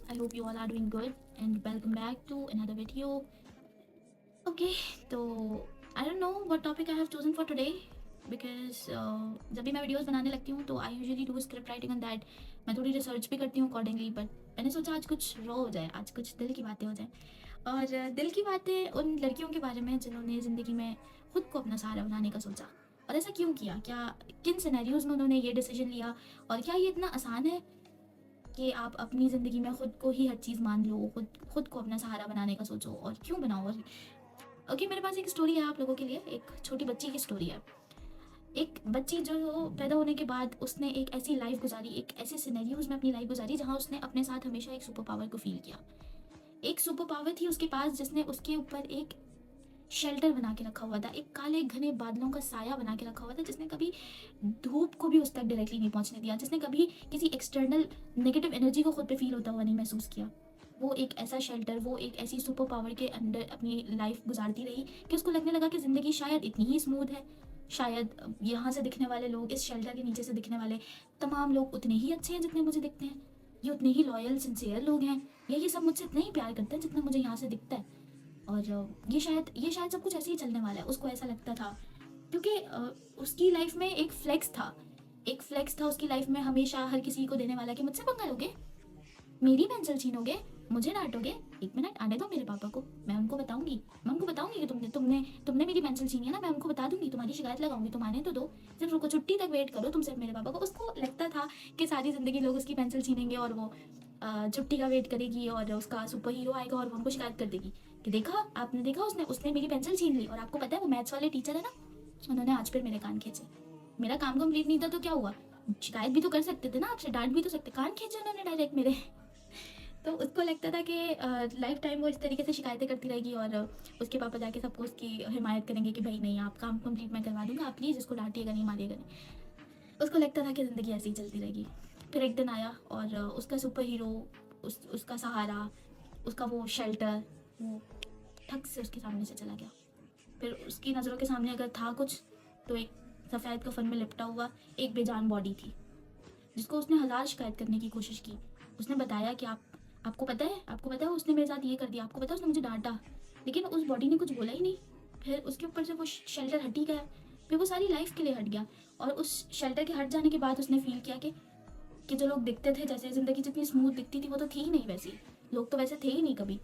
I hope you all are doing good and welcome back to another video. Okay, तो I don't know what topic I have chosen for today because जब भी मैं videos बनाने लगती हूँ तो I usually do script writing on that. मैं थोड़ी रिसर्च भी करती हूँ accordingly, but मैंने सोचा आज कुछ रॉ हो जाए, आज कुछ दिल की बातें हो जाए। और दिल की बातें उन लड़कियों के बारे में जिन्होंने ज़िंदगी में खुद को अपना सहारा बनाने का सोचा। और ऐसा क्यों किया, क्या किन सिनेरियोज़ में उन्होंने ये डिसीजन लिया, और क्या ये इतना आसान है कि आप अपनी ज़िंदगी में खुद को ही हर चीज़ मान लो, खुद खुद को अपना सहारा बनाने का सोचो, और क्यों बनाओ। और ओके, मेरे पास एक स्टोरी है आप लोगों के लिए, एक छोटी बच्ची की स्टोरी है। एक बच्ची जो पैदा होने के बाद उसने एक ऐसी लाइफ गुजारी, एक ऐसे सिनेरियोज़ में अपनी लाइफ गुजारी जहाँ उसने अपने साथ हमेशा एक सुपर पावर को फ़ील किया। एक सुपर पावर थी उसके पास जिसने उसके ऊपर एक शेल्टर बना के रखा हुआ था, एक काले घने बादलों का साया बना के रखा हुआ था, जिसने कभी धूप को भी उस तक डायरेक्टली नहीं पहुंचने दिया, जिसने कभी किसी एक्सटर्नल नेगेटिव एनर्जी को खुद पे फील होता हुआ नहीं महसूस किया। वो एक ऐसा शेल्टर, वो एक ऐसी सुपर पावर के अंदर अपनी लाइफ गुजारती रही कि उसको लगने लगा कि ज़िंदगी शायद इतनी ही स्मूथ है, शायद यहाँ से दिखने वाले लोग, इस शेल्टर के नीचे से दिखने वाले तमाम लोग उतने ही अच्छे हैं जितने मुझे दिखते हैं, ये उतने ही लॉयल सिंसियर लोग हैं, या ये सब मुझसे इतना ही प्यार करते हैं जितना मुझे यहाँ से दिखता है। और ये शायद सब कुछ ऐसे ही चलने वाला है, उसको ऐसा लगता था। क्योंकि उसकी लाइफ में एक फ्लेक्स था, एक फ्लेक्स था उसकी लाइफ में हमेशा हर किसी को देने वाला कि मुझसे पंगा लोगे, मेरी पेंसिल छीनोगे, मुझे डांटोगे, एक मिनट आने दो मेरे पापा को, मैं उनको बताऊंगी कि तुमने तुमने तुमने मेरी पेंसिल छीनी है ना, मैं उनको बता दूंगी, तुम्हारी शिकायत लगाऊंगी, तुम आने तो दो, सिर्फ रुको, छुट्टी तक वेट करो तुम सिर्फ मेरे पापा को। उसको लगता था कि सारी ज़िंदगी लोग उसकी पेंसिल छीनेंगे और वो छुट्टी का वेट करेगी और उसका सुपर हीरो आएगा और वो उनको शिकायत कर देगी कि देखा, आपने देखा, उसने उसने मेरी पेंसिल छीन ली। और आपको पता है वो मैथ्स वाले टीचर है ना, उन्होंने आज फिर मेरे कान खींचे। मेरा काम कंप्लीट नहीं था तो क्या हुआ, शिकायत भी तो कर सकते थे ना, आपसे डांट भी तो सकते, कान खींचे उन्होंने डायरेक्ट मेरे। तो उसको लगता था कि लाइफ टाइम वो इस तरीके से शिकायतें करती रहेगी और उसके पापा जाके सबको उसकी हिमायत करेंगे कि भाई नहीं, आप काम कंप्लीट मैं करवा दूंगा, आप प्लीज़ इसको डांटिएगा नहीं, मारिएगा नहीं। उसको लगता था कि ज़िंदगी ऐसे ही चलती रहेगी। फिर एक दिन आया और उसका सुपर हीरो, उसका सहारा, उसका वो शेल्टर, वो ठग से उसके सामने से चला गया। फिर उसकी नज़रों के सामने अगर था कुछ तो एक सफ़ेद कफन में लिपटा हुआ एक बेजान बॉडी थी, जिसको उसने हज़ार शिकायत करने की कोशिश की। उसने बताया कि आपको पता है उसने मेरे साथ ये कर दिया, आपको पता है उसने मुझे डांटा, लेकिन उस बॉडी ने कुछ बोला ही नहीं। फिर उसके ऊपर से वो शेल्टर हट ही गया, फिर वो सारी लाइफ के लिए हट गया। और उस शेल्टर के हट जाने के बाद उसने फील किया कि जो लोग दिखते थे, जैसे ज़िंदगी जितनी स्मूथ दिखती थी वो तो थी ही नहीं वैसी, लोग तो वैसे थे ही नहीं कभी,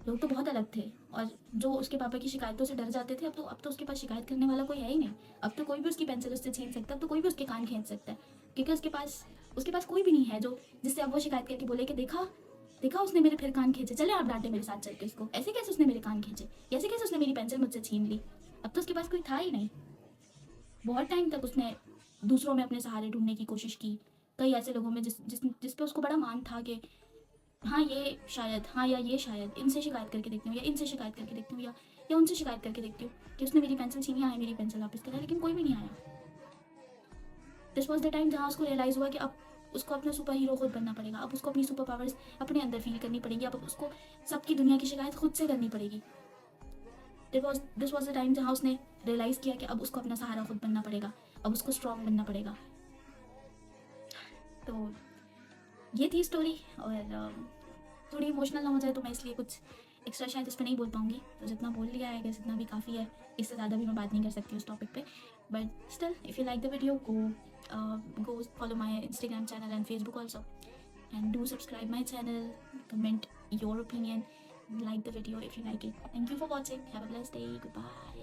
लोग तो बहुत अलग थे। और जो उसके पापा की शिकायतों से डर जाते थे, अब तो उसके पास शिकायत करने वाला कोई है ही नहीं। अब तो कोई भी उसकी पेंसिल उससे छीन सकता है, अब तो कोई भी उसके कान खींच सकता है, क्योंकि उसके पास कोई भी नहीं है जो जिससे अब वो शिकायत करके बोले कि देखा देखा उसने मेरे फिर कान खींचे, चले आप डांटे मेरे साथ चल के उसको, ऐसे कैसे उसने मेरे कान खींचे, ऐसे कैसे उसने मेरी पेंसिल मुझसे छीन ली। अब तो उसके पास कोई था ही नहीं। बहुत टाइम तक उसने दूसरों में अपने सहारे ढूंढने की कोशिश की, कई ऐसे लोगों में जिस पे उसको बड़ा मान था कि हाँ ये शायद, हाँ या ये शायद इनसे शिकायत करके देखती हूँ, या इनसे शिकायत करके देखती हूँ, या उनसे शिकायत करके देखती हूँ कि उसने मेरी पेंसिल छीनी, आया मेरी पेंसिल वापस करा, लेकिन कोई भी नहीं आया। दिस वॉज द टाइम जहाँ उसको रियलाइज़ हुआ कि अब उसको अपना सुपर हीरो खुद बनना पड़ेगा, अब उसको अपनी सुपर पावर्स अपने अंदर फील करनी पड़ेगी, अब उसको सबकी दुनिया की शिकायत खुद से करनी पड़ेगी। दिस वॉज द टाइम जहाँ उसने रियलाइज़ किया कि अब उसको अपना सहारा खुद बनना पड़ेगा, अब उसको स्ट्रॉन्ग बनना पड़ेगा। तो ये थी स्टोरी। और थोड़ी इमोशनल ना हो जाए तो मैं इसलिए कुछ एक्स्ट्रा शायद इस पर नहीं बोल पाऊँगी, तो जितना बोल लिया है कि जितना भी काफ़ी है, इससे ज़्यादा भी मैं बात नहीं कर सकती उस टॉपिक पे। But still, if you like the video, go follow my Instagram channel and Facebook also, and do subscribe my channel, comment your opinion, like the video if you like it. Thank you for watching, have a blessed day, goodbye.